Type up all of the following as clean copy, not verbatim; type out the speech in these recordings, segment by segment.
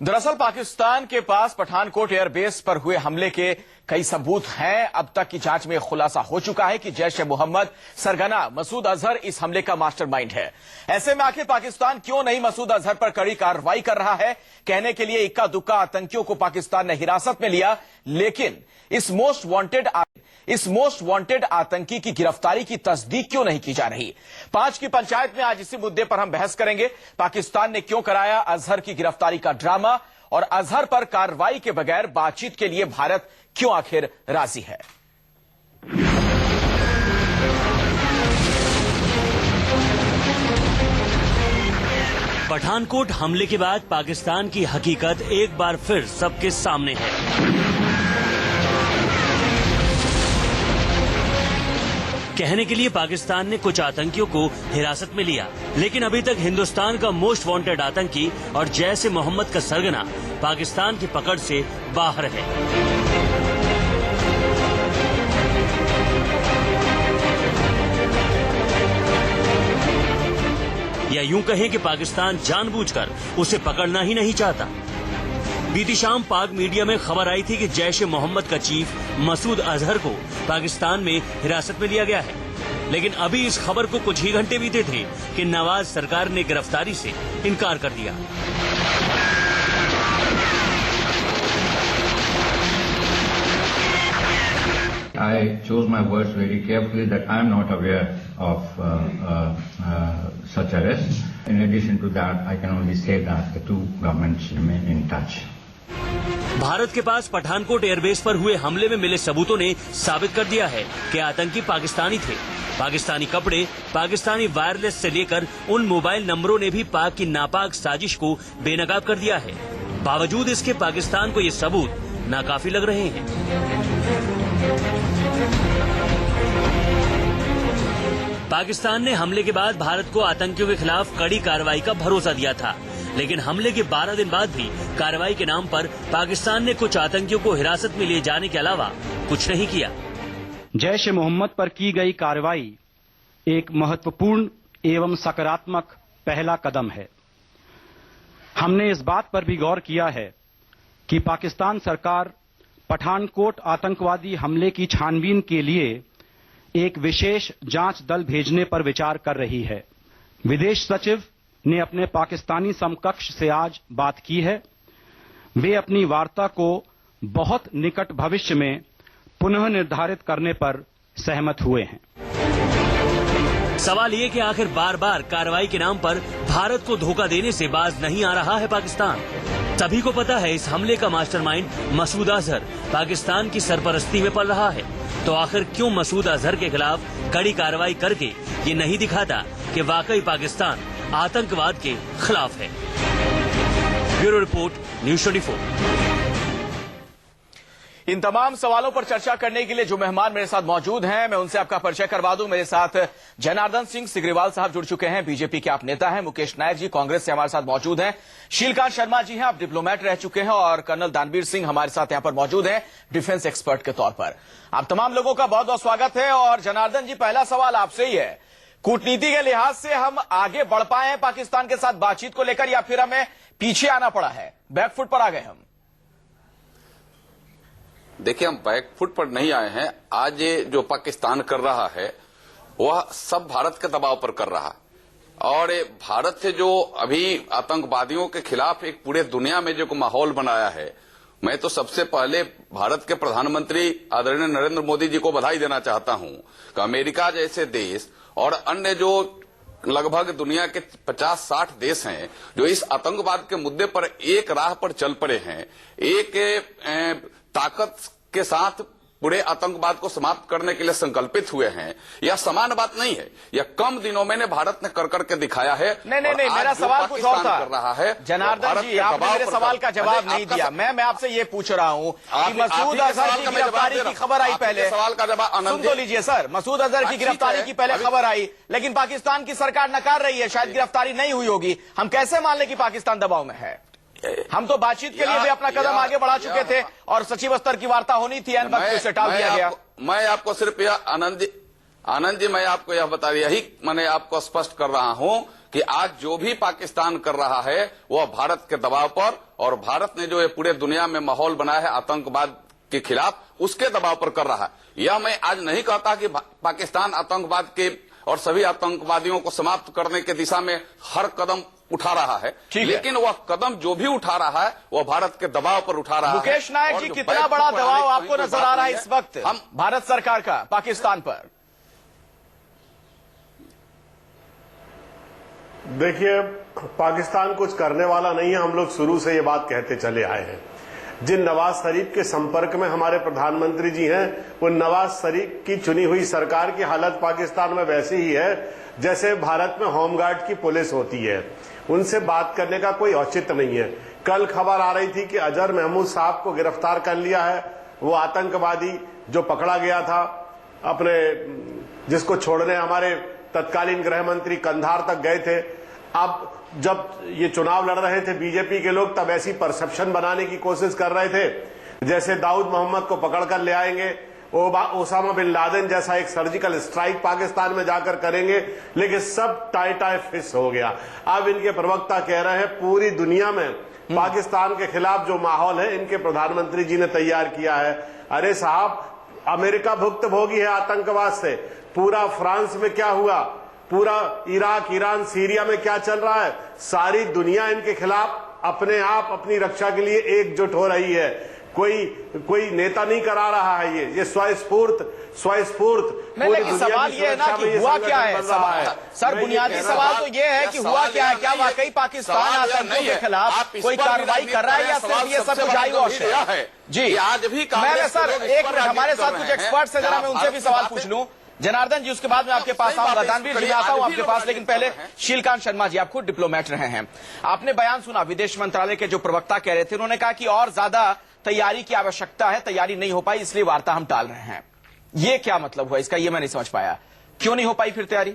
दरअसल पाकिस्तान के पास पठानकोट एयरबेस पर हुए हमले के कई सबूत हैं। अब तक की जांच में खुलासा हो चुका है कि जैश ए मोहम्मद सरगना मसूद अजहर इस हमले का मास्टरमाइंड है। ऐसे में आखिर पाकिस्तान क्यों नहीं मसूद अजहर पर कड़ी कार्रवाई कर रहा है? कहने के लिए इक्का दुक्का आतंकियों को पाकिस्तान ने हिरासत में लिया, लेकिन इस मोस्ट वांटेड आतंकी की गिरफ्तारी की तस्दीक क्यों नहीं की जा रही? 5 की पंचायत में आज इसी मुद्दे पर हम बहस करेंगे। पाकिस्तान ने क्यों कराया अजहर की गिरफ्तारी का ड्रामा, और अजहर पर कार्रवाई के बगैर बातचीत के लिए भारत क्यों आखिर राजी है? पठानकोट हमले के बाद पाकिस्तान की हकीकत एक बार फिर सबके सामने है। कहने के लिए पाकिस्तान ने कुछ आतंकियों को हिरासत में लिया, लेकिन अभी तक हिंदुस्तान का मोस्ट वांटेड आतंकी और जैश ए मोहम्मद का सरगना पाकिस्तान की पकड़ से बाहर है। या यूं कहें कि पाकिस्तान जानबूझकर उसे पकड़ना ही नहीं चाहता। बीती शाम पाक मीडिया में खबर आई थी कि जैश ए मोहम्मद का चीफ मसूद अजहर को पाकिस्तान में हिरासत में लिया गया है, लेकिन अभी इस खबर को कुछ ही घंटे बीते थे कि नवाज सरकार ने गिरफ्तारी से इनकार कर दिया। I chose my words very carefully that I am not aware of such arrests. In addition to that, I can only say that the two governments remain in touch. Bharat के पास पठानकोट एयरबेस पर हुए हमले में मिले सबूतों ने साबित कर दिया है कि आतंकी पाकिस्तानी थे। पाकिस्तानी कपड़े, पाकिस्तानी वायरलेस से लेकर उन मोबाइल नंबरों ने भी पाक की नापाक साजिश को बेनकाब कर दिया है। बावजूद इसके पाकिस्तान को ये सबूत नाकाफी लग रहे हैं। पाकिस्तान ने हमले के बाद भारत को आतंकियों के खिलाफ कड़ी कार्रवाई का भरोसा दिया था, लेकिन हमले के 12 दिन बाद भी कार्रवाई के नाम पर पाकिस्तान ने कुछ आतंकियों को हिरासत में लिए जाने के अलावा कुछ नहीं किया। जैश ए मोहम्मद पर की गई कार्रवाई एक महत्वपूर्ण एवं सकारात्मक पहला कदम है। हमने इस बात पर भी गौर किया है कि पाकिस्तान सरकार पठानकोट आतंकवादी हमले की छानबीन के लिए एक विशेष जांच दल भेजने पर विचार कर रही है। विदेश सचिव ने अपने पाकिस्तानी समकक्ष से आज बात की है। वे अपनी वार्ता को बहुत निकट भविष्य में पुनः निर्धारित करने पर सहमत हुए हैं। सवाल ये कि आखिर बार बार कार्रवाई के नाम पर भारत को धोखा देने से बाज नहीं आ रहा है पाकिस्तान। सभी को पता है इस हमले का मास्टरमाइंड मसूद अजहर पाकिस्तान की सरपरस्ती में पल रहा है, तो आखिर क्यों मसूद अजहर के खिलाफ कड़ी कार्रवाई करके ये नहीं दिखाता कि वाकई पाकिस्तान आतंकवाद के खिलाफ है? Bureau report, news 24। इन तमाम सवालों पर चर्चा करने के लिए जो मेहमान मेरे साथ मौजूद हैं, मैं उनसे आपका परिचय करवा दूं। मेरे साथ जनार्दन सिंह सिग्रीवाल साहब जुड़ चुके हैं, बीजेपी के आप नेता हैं। मुकेश नायक जी कांग्रेस से हमारे साथ मौजूद हैं। शीलकांत शर्मा जी हैं, आप डिप्लोमेट रह चुके हैं, और कर्नल दानवीर सिंह हमारे साथ यहां पर मौजूद हैं डिफेंस एक्सपर्ट के तौर पर। आप तमाम लोगों का बहुत बहुत स्वागत है। और जनार्दन जी, पहला सवाल आपसे ही है, कूटनीति के लिहाज से हम आगे बढ़ पाए हैं पाकिस्तान के साथ बातचीत को लेकर, या फिर हमें पीछे आना पड़ा है, बैकफुट पर आ गए हम? देखिए, हम बैकफुट पर नहीं आए हैं। आज ये जो पाकिस्तान कर रहा है वह सब भारत के दबाव पर कर रहा है, और भारत से जो अभी आतंकवादियों के खिलाफ एक पूरे दुनिया में जो माहौल बनाया है, मैं तो सबसे पहले भारत के प्रधानमंत्री आदरणीय नरेंद्र मोदी जी को बधाई देना चाहता हूं कि अमेरिका जैसे देश और अन्य जो लगभग दुनिया के 50-60 देश हैं जो इस आतंकवाद के मुद्दे पर एक राह पर चल पड़े हैं, एक ताकत के साथ पूरे आतंकवाद को समाप्त करने के लिए संकल्पित हुए हैं। यह समान बात नहीं है, यह कम दिनों में भारत ने कर करके दिखाया है। नहीं, मेरा सवाल कुछ और था। कर रहा है जनार्दन जी, आपने मेरे सवाल का जवाब नहीं दिया। मैं आपसे ये पूछ रहा हूँ कि मसूद अजहर की गिरफ्तारी की खबर आई पहले, सवाल का जवाब सुन तो लीजिए सर। मसूद अजहर की गिरफ्तारी की पहले खबर आई, लेकिन पाकिस्तान की सरकार नकार रही है, शायद गिरफ्तारी नहीं हुई होगी। हम कैसे मान लें कि पाकिस्तान दबाव में है? हम तो बातचीत के लिए भी अपना कदम आगे बढ़ा चुके थे, और सचिव स्तर की वार्ता होनी थी, एन वक्त उसे टाल दिया गया। मैं आपको सिर्फ यह आनंद जी, मैं आपको यह बता, यही मैंने आपको स्पष्ट कर रहा हूं कि आज जो भी पाकिस्तान कर रहा है वह भारत के दबाव पर, और भारत ने जो ये पूरे दुनिया में माहौल बनाया है आतंकवाद के खिलाफ, उसके दबाव पर कर रहा है। यह मैं आज नहीं कहता कि पाकिस्तान आतंकवाद के और सभी आतंकवादियों को समाप्त करने की दिशा में हर कदम उठा रहा है, लेकिन वह कदम जो भी उठा रहा है वह भारत के दबाव पर उठा रहा है। मुकेश नायक जी, कितना बड़ा दबाव आपको नजर आ रहा है इस वक्त हम भारत सरकार का पाकिस्तान पर? देखिए, पाकिस्तान कुछ करने वाला नहीं है। हम लोग शुरू से ये बात कहते चले आए हैं। जिन नवाज शरीफ के संपर्क में हमारे प्रधानमंत्री जी हैं, वो नवाज शरीफ की चुनी हुई सरकार की हालत पाकिस्तान में वैसी ही है जैसे भारत में होमगार्ड की पुलिस होती है। उनसे बात करने का कोई औचित्य नहीं है। कल खबर आ रही थी कि अजहर महमूद साहब को गिरफ्तार कर लिया है, वो आतंकवादी जो पकड़ा गया था अपने, जिसको छोड़ने हमारे तत्कालीन गृह मंत्री कंधार तक गए थे। अब जब ये चुनाव लड़ रहे थे बीजेपी के लोग, तब ऐसी परसेप्शन बनाने की कोशिश कर रहे थे जैसे दाऊद मोहम्मद को पकड़कर ले आएंगे, ओसामा बिन लादेन जैसा एक सर्जिकल स्ट्राइक पाकिस्तान में जाकर करेंगे, लेकिन सब टाई फिश हो गया। अब इनके प्रवक्ता कह रहे हैं पूरी दुनिया में पाकिस्तान के खिलाफ जो माहौल है इनके प्रधानमंत्री जी ने तैयार किया है। अरे साहब, अमेरिका भुक्तभोगी है आतंकवाद से। पूरा फ्रांस में क्या हुआ, पूरा इराक, ईरान, सीरिया में क्या चल रहा है, सारी दुनिया इनके खिलाफ अपने आप अपनी रक्षा के लिए एकजुट हो रही है। कोई नेता नहीं करा रहा है ये स्वस्फूर्त लेकिन सवाल ये है ना कि हुआ क्या है? सर, बुनियादी सवाल तो ये है कि हुआ क्या है? क्या वाकई पाकिस्तान आतंकियों के खिलाफ कोई कार्रवाई कर रहा है या सिर्फ ये सब बुझाई वॉश है? जी, आज भी सर एक मिनट, हमारे साथ कुछ एक्सपर्ट्स है, जरा मैं उनसे भी सवाल पूछ लूं। जनार्दन जी, उसके बाद मैं आपके पास आऊंगा। दानवीर जी, आता हूं आपके पास, लेकिन पहले शीलकांत शर्मा जी, आप खुद डिप्लोमेट रहे हैं, आपने बयान सुना विदेश मंत्रालय के जो प्रवक्ता कह रहे थे, उन्होंने कहा कि और ज्यादा तैयारी की आवश्यकता है, तैयारी नहीं हो पाई इसलिए वार्ता हम टाल रहे हैं। ये क्या मतलब हुआ इसका? ये मैं नहीं समझ पाया, क्यों नहीं हो पाई फिर तैयारी?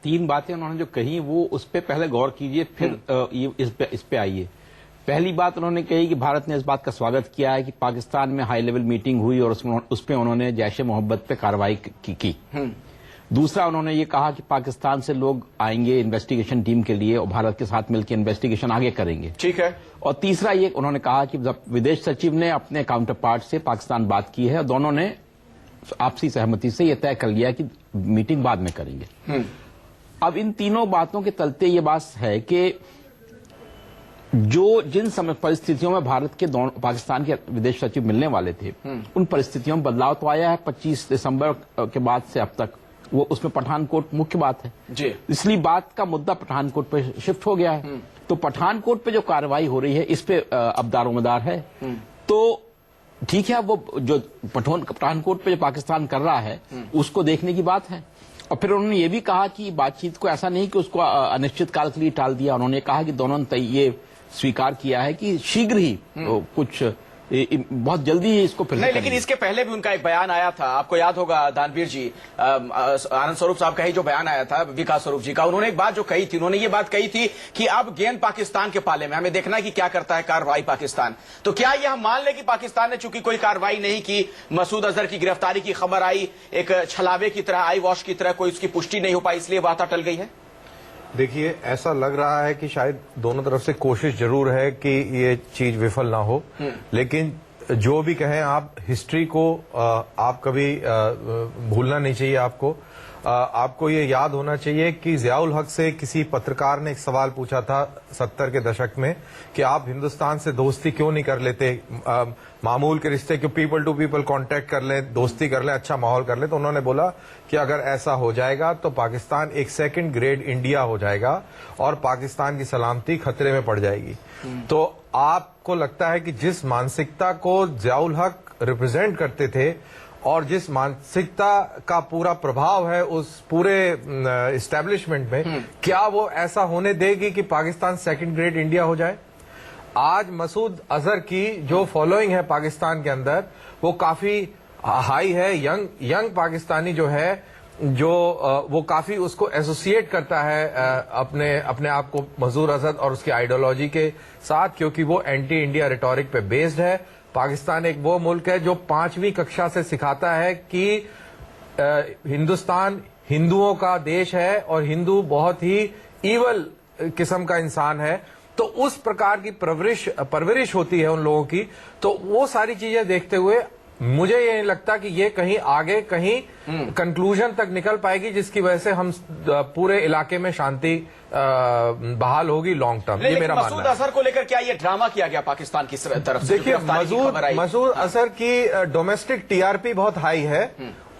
तीन बातें उन्होंने जो कही वो उस पर पहले गौर कीजिए, फिर इस पे आइए। पहली बात उन्होंने कही कि भारत ने इस बात का स्वागत किया है कि पाकिस्तान में हाई लेवल मीटिंग हुई और उस पर उन्होंने जैश ए मोहब्बत पे कार्रवाई की। दूसरा, उन्होंने ये कहा कि पाकिस्तान से लोग आएंगे इन्वेस्टिगेशन टीम के लिए और भारत के साथ मिलकर इन्वेस्टिगेशन आगे करेंगे। ठीक है। और तीसरा ये उन्होंने कहा कि विदेश सचिव ने अपने काउंटर पार्ट से पाकिस्तान बात की है और दोनों ने आपसी सहमति से यह तय कर लिया कि मीटिंग बाद में करेंगे। अब इन तीनों बातों के तलते ये बात है कि जिन समय परिस्थितियों में भारत के पाकिस्तान के विदेश सचिव मिलने वाले थे, उन परिस्थितियों में बदलाव तो आया है 25 दिसंबर के बाद से अब तक। वो उसमें पठानकोट मुख्य बात है जी, इसलिए बात का मुद्दा पठानकोट पे शिफ्ट हो गया है। तो पठानकोट पे जो कार्रवाई हो रही है इस पे अब दारोमदार है। तो ठीक है, वो जो पठानकोट पे जो पाकिस्तान कर रहा है उसको देखने की बात है। और फिर उन्होंने ये भी कहा कि बातचीत को ऐसा नहीं कि उसको अनिश्चित काल के लिए टाल दिया। उन्होंने कहा कि दोनों ने ये स्वीकार किया है कि शीघ्र ही कुछ बहुत जल्दी ही इसको फिर नहीं, लेकिन इसके पहले भी उनका एक बयान आया था, आपको याद होगा दानवीर जी, आनंद स्वरूप साहब का ही जो बयान आया था विकास स्वरूप जी का, उन्होंने एक बात जो कही थी, उन्होंने ये बात कही थी कि अब गेंद पाकिस्तान के पाले में, हमें देखना है कि क्या करता है कार्रवाई पाकिस्तान। तो क्या ये हम मान लें कि पाकिस्तान ने चूंकि कोई कार्रवाई नहीं की, मसूद अजहर की गिरफ्तारी की खबर आई, एक छलावे की तरह, आई वॉश की तरह, कोई उसकी पुष्टि नहीं हो पाई, इसलिए बात टल गई है? देखिए, ऐसा लग रहा है कि शायद दोनों तरफ से कोशिश जरूर है कि ये चीज विफल ना हो, लेकिन जो भी कहें आप, हिस्ट्री को आप कभी भूलना नहीं चाहिए। आपको ये याद होना चाहिए कि ज़ियाउल हक से किसी पत्रकार ने एक सवाल पूछा था 70 के दशक में कि आप हिंदुस्तान से दोस्ती क्यों नहीं कर लेते, मामूल के रिश्ते क्यों, पीपल टू पीपल कांटेक्ट कर लें, दोस्ती कर लें, अच्छा माहौल कर लें। तो उन्होंने बोला कि अगर ऐसा हो जाएगा तो पाकिस्तान एक सेकंड ग्रेड इंडिया हो जाएगा और पाकिस्तान की सलामती खतरे में पड़ जाएगी। तो आपको लगता है कि जिस मानसिकता को ज़ियाउल हक रिप्रेजेंट करते थे और जिस मानसिकता का पूरा प्रभाव है उस पूरे एस्टेब्लिशमेंट में, क्या वो ऐसा होने देगी कि पाकिस्तान सेकंड ग्रेड इंडिया हो जाए? आज मसूद अजहर की जो फॉलोइंग है पाकिस्तान के अंदर वो काफी हाई है। यंग पाकिस्तानी जो है, जो वो काफी उसको एसोसिएट करता है अपने आप को मसूद अजहर और उसकी आइडियोलॉजी के साथ, क्योंकि वो एंटी इंडिया रिटोरिक पे बेस्ड है। पाकिस्तान एक वो मुल्क है जो 5वीं कक्षा से सिखाता है कि हिंदुस्तान हिंदुओं का देश है और हिंदू बहुत ही ईवल किस्म का इंसान है, तो उस प्रकार की परवरिश होती है उन लोगों की। तो वो सारी चीजें देखते हुए मुझे ये नहीं लगता कि ये कहीं आगे कहीं कंक्लूजन तक निकल पाएगी जिसकी वजह से हम पूरे इलाके में शांति बहाल होगी लॉन्ग टर्म। ये मेरा मानना है। मसूद अजहर को लेकर क्या ये ड्रामा किया गया पाकिस्तान की तरफ से? देखिए, मसूद अजहर की डोमेस्टिक टीआरपी बहुत हाई है,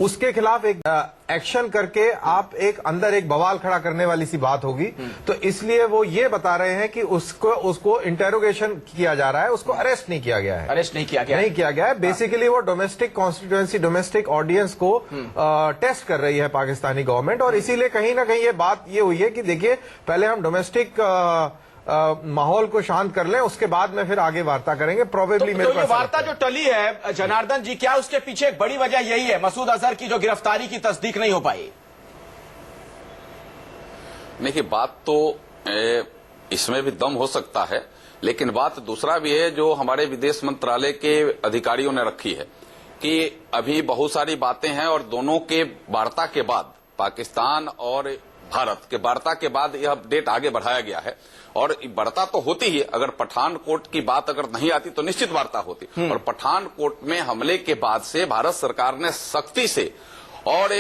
उसके खिलाफ एक एक्शन करके आप अंदर एक बवाल खड़ा करने वाली सी बात होगी। तो इसलिए वो ये बता रहे हैं कि उसको इंटेरोगेशन किया जा रहा है, उसको अरेस्ट नहीं किया गया है। अरेस्ट नहीं किया गया है। बेसिकली वो डोमेस्टिक कॉन्स्टिट्यूएंसी, डोमेस्टिक ऑडियंस को टेस्ट कर रही है पाकिस्तानी गवर्नमेंट। और इसीलिए कहीं ना कहीं ये बात ये हुई है कि देखिए, पहले हम डोमेस्टिक माहौल को शांत कर लें, उसके बाद में फिर आगे वार्ता करेंगे। प्रोबेबली मेरे पास वार्ता जो टली है जनार्दन जी, क्या उसके पीछे एक बड़ी वजह यही है मसूद अजहर की जो गिरफ्तारी की तस्दीक नहीं हो पाई? देखिए, बात तो इसमें भी दम हो सकता है, लेकिन बात दूसरा भी है जो हमारे विदेश मंत्रालय के अधिकारियों ने रखी है कि अभी बहुत सारी बातें हैं और दोनों के वार्ता के बाद, पाकिस्तान और भारत के वार्ता के बाद यह अपडेट आगे बढ़ाया गया है। और वार्ता तो होती ही, अगर पठानकोट की बात अगर नहीं आती तो निश्चित वार्ता होती। और पठानकोट में हमले के बाद से भारत सरकार ने सख्ती से और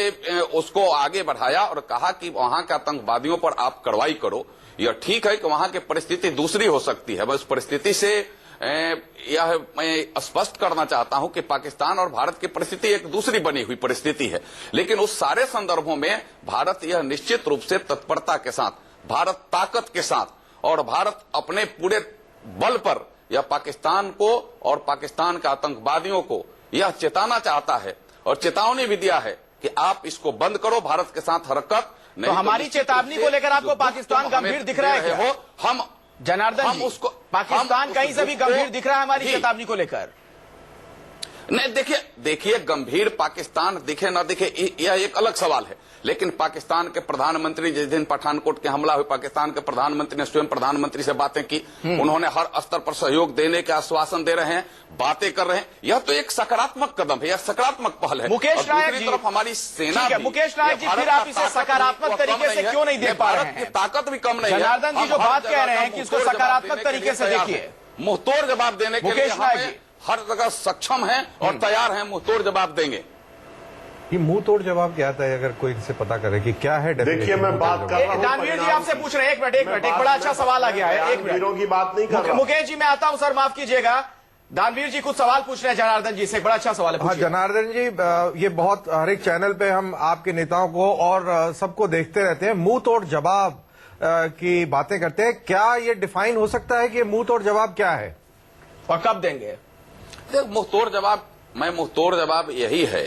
उसको आगे बढ़ाया और कहा कि वहां के आतंकवादियों पर आप कार्रवाई करो। यह ठीक है कि वहां की परिस्थिति दूसरी हो सकती है, बस परिस्थिति से यह मैं स्पष्ट करना चाहता हूं कि पाकिस्तान और भारत की परिस्थिति एक दूसरी बनी हुई परिस्थिति है। लेकिन उस सारे संदर्भों में भारत यह निश्चित रूप से तत्परता के साथ, भारत ताकत के साथ और भारत अपने पूरे बल पर यह पाकिस्तान को और पाकिस्तान के आतंकवादियों को यह चेताना चाहता है और चेतावनी भी दिया है कि आप इसको बंद करो, भारत के साथ हरकत। तो हमारी चेतावनी को लेकर आपको पाकिस्तान गंभीर दिख रहा है क्या? हम जनार्दन जी, उसको पाकिस्तान कहीं से भी गंभीर दिख रहा है हमारी चेतावनी को लेकर? नहीं, देखिए गंभीर पाकिस्तान दिखे ना दिखे यह एक अलग सवाल है, लेकिन पाकिस्तान के प्रधानमंत्री जिस दिन पठानकोट के हमला हुआ, पाकिस्तान के प्रधानमंत्री ने स्वयं प्रधानमंत्री से बातें की, उन्होंने हर स्तर पर सहयोग देने के आश्वासन दे रहे हैं, बातें कर रहे हैं। यह तो एक सकारात्मक कदम है, यह सकारात्मक पहल है। मुकेश नायक जी, तरफ हमारी सेना भी, मुकेश नायक जी, फिर आप इसे सकारात्मक तरीके से क्यों नहीं देख पा रहे हैं? भारत की ताकत भी कम नहीं है। जनार्दन जी जो बात कह रहे हैं कि इसको सकारात्मक तरीके से देखिए, मुंहतोड़ जवाब देने के लिए हम हर जगह सक्षम हैं और तैयार हैं, मुंहतोड़ जवाब देंगे। ये मुंह तोड़ जवाब क्या आता है, अगर कोई इनसे पता करे कि क्या है? देखिए, मैं बात कर रहा हूं, दानवीर जी आपसे पूछ रहे हैं, एक मिनट, एक बड़ा अच्छा सवाल आ गया है, एक मिनट की बात नहीं कर रहा। मुकेश जी मैं आता हूं, सर माफ कीजिएगा, दानवीर जी कुछ सवाल पूछ रहे हैं जनार्दन जी से, एक बड़ा अच्छा सवाल है। हाँ जनार्दन जी, ये बहुत हर एक चैनल पे हम आपके नेताओं को और सबको देखते रहते हैं, मुंह तोड़ जवाब की बातें करते हैं। क्या ये डिफाइन हो सकता है कि मुंह तोड़ जवाब क्या है और कब देंगे? मुंहतोड़ जवाब यही है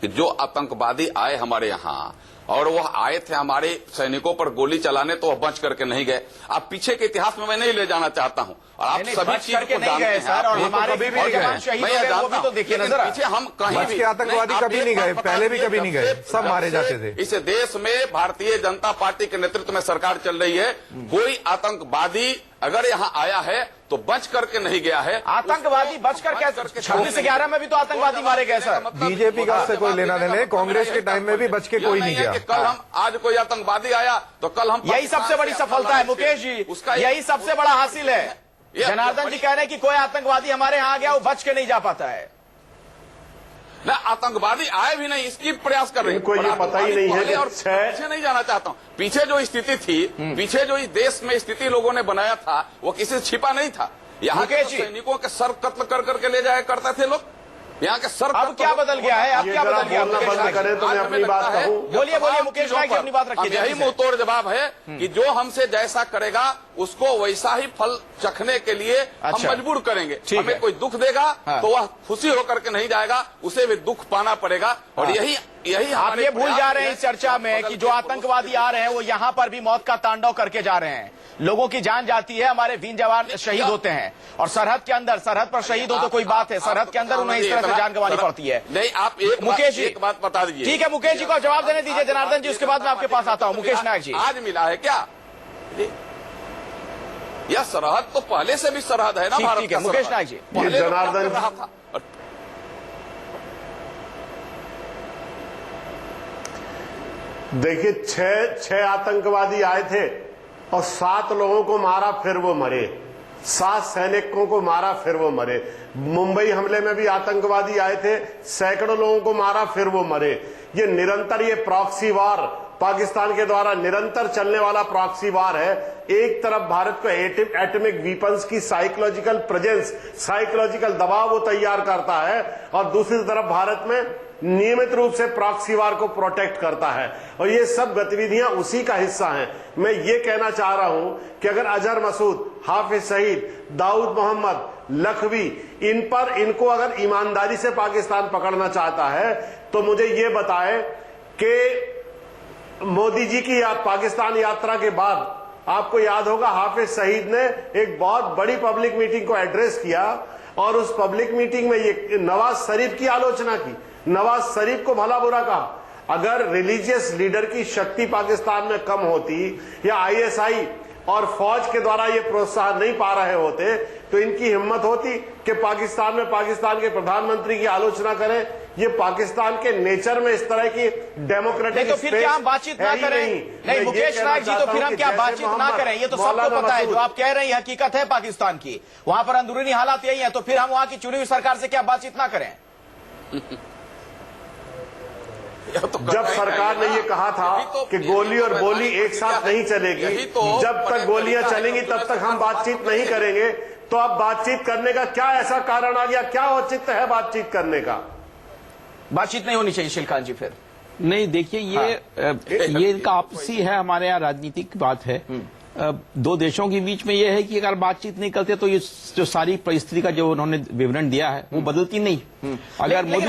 कि जो आतंकवादी आए हमारे यहाँ और वह आए थे हमारे सैनिकों पर गोली चलाने, तो वह बच करके नहीं गए। आप पीछे के इतिहास में मैं नहीं ले जाना चाहता हूं और आप सभी चीज को जानते हैं सर, और हमारे कभी भी नहीं गए, वो भी तो देखिए नजर, पीछे हम कहीं भी आतंकवादी कभी नहीं गए, पहले भी कभी नहीं गए, सब मारे जाते थे। इस देश में भारतीय जनता पार्टी के नेतृत्व में सरकार चल रही है, कोई आतंकवादी अगर यहाँ आया है तो बच करके नहीं गया है। आतंकवादी बचकर कैसे? 26/11 में भी तो आतंकवादी मारे गए सर। बीजेपी का उससे कोई लेना देना, कांग्रेस के टाइम में भी बच के कोई नहीं गया। कल हम आज कोई आतंकवादी आया तो कल हम, यही सबसे बड़ी सफलता है मुकेश जी, उसका यही सबसे बड़ा हासिल है। जनार्दन जी कह रहे हैं कि कोई आतंकवादी हमारे यहाँ आ गया, वो बच के नहीं जा पाता है ना, आतंकवादी आए भी नहीं, इसकी प्रयास कर रहे हैं। इनको ये पता ही नहीं है और पीछे नहीं जाना चाहता हूँ, पीछे जो स्थिति थी, पीछे जो इस देश में स्थिति लोगों ने बनाया था, वो किसी से छिपा नहीं था। यहाँ के सैनिकों के सर कत्ल कर करके ले जाया करते थे लोग, यहाँ के सर। अब क्या बदल गया है? अब क्या बदल गया? बंद करें तो मैं अपनी बात कहूं। बोलिए मुकेश नायक, अपनी बात रखिए। यही मुंहतोड़ जवाब है कि जो हमसे जैसा करेगा उसको वैसा ही फल चखने के लिए हम मजबूर करेंगे। हमें कोई दुख देगा तो वह खुशी होकर के नहीं जाएगा, उसे भी दुख पाना पड़ेगा। और यही आप ये भूल जा रहे हैं इस चर्चा में कि जो आतंकवादी आ रहे हैं वो यहाँ पर भी मौत का तांडव करके जा रहे हैं, लोगों की जान जाती है, हमारे वीर जवान शहीद होते हैं, और सरहद के अंदर, सरहद पर शहीद हो तो कोई बात है, सरहद के अंदर उन्हें इस तरह से जान गंवानी पड़ती है। नहीं, आप मुकेश जी एक बात बता दीजिए। ठीक है मुकेश जी को जवाब देने दीजिए जनार्दन जी, उसके बाद मैं आपके पास आता हूँ। मुकेश नायक जी, आज मिला है क्या? यह सरहद तो पहले से भी सरहद है ना भारत का। मुकेश नायक जी, जनार्दन रहा था, देखिए, छह आतंकवादी आए थे और 7 लोगों को मारा, फिर वो मरे। 7 सैनिकों को मारा, फिर वो मरे। मुंबई हमले में भी आतंकवादी आए थे, सैकड़ों लोगों को मारा, फिर वो मरे। ये निरंतर ये प्रॉक्सी वार पाकिस्तान के द्वारा निरंतर चलने वाला प्रॉक्सी वार है। एक तरफ भारत को एटॉमिक वीपन्स की साइकोलॉजिकल प्रेजेंस, साइकोलॉजिकल दबाव वो तैयार करता है, और दूसरी तरफ भारत में नियमित रूप से प्रॉक्सी वार को प्रोटेक्ट करता है, और ये सब गतिविधियां उसी का हिस्सा हैं। मैं ये कहना चाह रहा हूं कि अगर अजहर मसूद, हाफिज सईद, दाऊद मोहम्मद, लखवी, इनको अगर ईमानदारी से पाकिस्तान पकड़ना चाहता है तो मुझे ये बताए कि मोदी जी की पाकिस्तान यात्रा के बाद आपको याद होगा हाफिज सईद ने एक बहुत बड़ी पब्लिक मीटिंग को एड्रेस किया, और उस पब्लिक मीटिंग में ये नवाज शरीफ की आलोचना की, नवाज शरीफ को भला बुरा कहा। अगर रिलीजियस लीडर की शक्ति पाकिस्तान में कम होती या आईएसआई और फौज के द्वारा ये प्रोत्साहन नहीं पा रहे होते तो इनकी हिम्मत होती कि पाकिस्तान में पाकिस्तान के प्रधानमंत्री की आलोचना करें। ये पाकिस्तान के नेचर में इस तरह की डेमोक्रेटिक तो फिर क्या हम बातचीत ना करें? नहीं मुकेश नायक जी, तो फिर हम क्या बातचीत ना करें? ये तो सबको पता है, जो आप कह रहे हैं हकीकत है पाकिस्तान की, वहां पर अंदरूनी हालात यही है, तो फिर हम वहां की चुनी हुई सरकार से क्या बातचीत ना करें? जब सरकार ने ये कहा था कि गोली और बोली एक साथ नहीं चलेगी, जब तक गोलियां चलेंगी तब तक हम बातचीत नहीं करेंगे, तो अब बातचीत करने का क्या ऐसा कारण आ गया? क्या औचित्य है बातचीत करने का? बातचीत नहीं होनी चाहिए शिलखान जी फिर? नहीं, देखिए ये इनका आपसी है, हमारे यहाँ राजनीतिक बात है। दो देशों के बीच में यह है कि अगर बातचीत नहीं करते तो ये जो सारी परिस्थिति का जो उन्होंने विवरण दिया है वो बदलती नहीं। अगर मोदी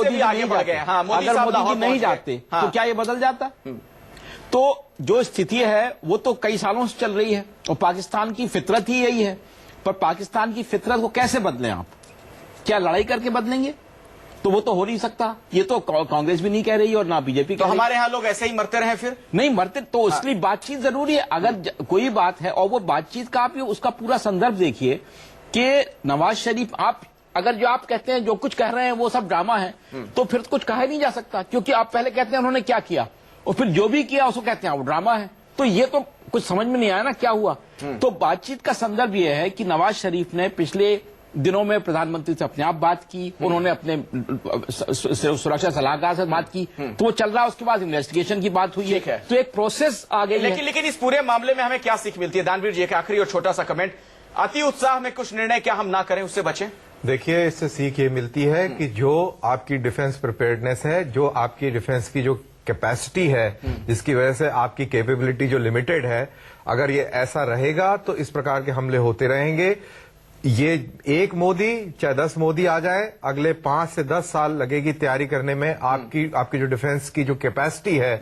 जी नहीं जाते तो क्या ये बदल जाता? तो जो स्थिति है वो तो कई सालों से चल रही है, और पाकिस्तान की फितरत ही यही है। पर पाकिस्तान की फितरत को कैसे बदलें आप? क्या लड़ाई करके बदलेंगे? तो वो तो हो नहीं सकता। ये तो कांग्रेस भी नहीं कह रही और ना बीजेपी तो हमारे यहाँ लोग ऐसे ही मरते रहे फिर? नहीं मरते, तो इसलिए बातचीत जरूरी है। अगर कोई बात है और वो बातचीत का आप उसका पूरा संदर्भ देखिए कि नवाज शरीफ, आप अगर जो आप कहते हैं जो कुछ कह रहे हैं वो सब ड्रामा है, तो फिर कुछ कहा नहीं जा सकता, क्योंकि आप पहले कहते हैं उन्होंने क्या किया और फिर जो भी किया उसको कहते हैं वो ड्रामा है। तो ये तो कुछ समझ में नहीं आया ना क्या हुआ। तो बातचीत का संदर्भ यह है कि नवाज शरीफ ने पिछले दिनों में प्रधानमंत्री से अपने आप बात की, उन्होंने अपने सुरक्षा सलाहकार से बात की, तो वो चल रहा है। उसके बाद इन्वेस्टिगेशन की बात हुई है, तो एक प्रोसेस आ गई है। लेकिन इस पूरे मामले में हमें क्या सीख मिलती है? दानवीर जी, एक आखिरी और छोटा सा कमेंट। अति उत्साह में कुछ निर्णय क्या हम ना करें, उससे बचें? देखिए, इससे सीख ये मिलती है कि जो आपकी डिफेंस प्रिपेयर्डनेस है, जो आपकी डिफेंस की जो कैपेसिटी है, जिसकी वजह से आपकी कैपेबिलिटी जो लिमिटेड है, अगर ये ऐसा रहेगा तो इस प्रकार के हमले होते रहेंगे। ये एक मोदी चाहे 10 मोदी आ जाए, अगले 5 से 10 साल लगेगी तैयारी करने में आपकी जो डिफेंस की जो कैपेसिटी है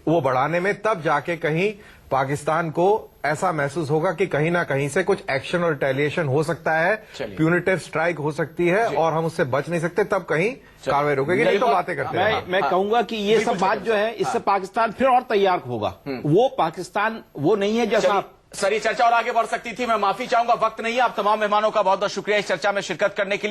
वो बढ़ाने में। तब जाके कहीं पाकिस्तान को ऐसा महसूस होगा कि कहीं ना कहीं से कुछ एक्शन और रिटेलिएशन हो सकता है, प्यूनिटिव स्ट्राइक हो सकती है और हम उससे बच नहीं सकते। तब कहीं कार्रवाई रुकेगी, नहीं तो बातें करते हैं। मैं कहूंगा कि ये सब बात जो है इससे पाकिस्तान फिर और तैयार होगा। वो पाकिस्तान वो नहीं है जैसा। सर, ये चर्चा और आगे बढ़ सकती थी, मैं माफी चाहूंगा, वक्त नहीं है। आप तमाम मेहमानों का बहुत बहुत शुक्रिया इस चर्चा में शिरकत करने के लिए।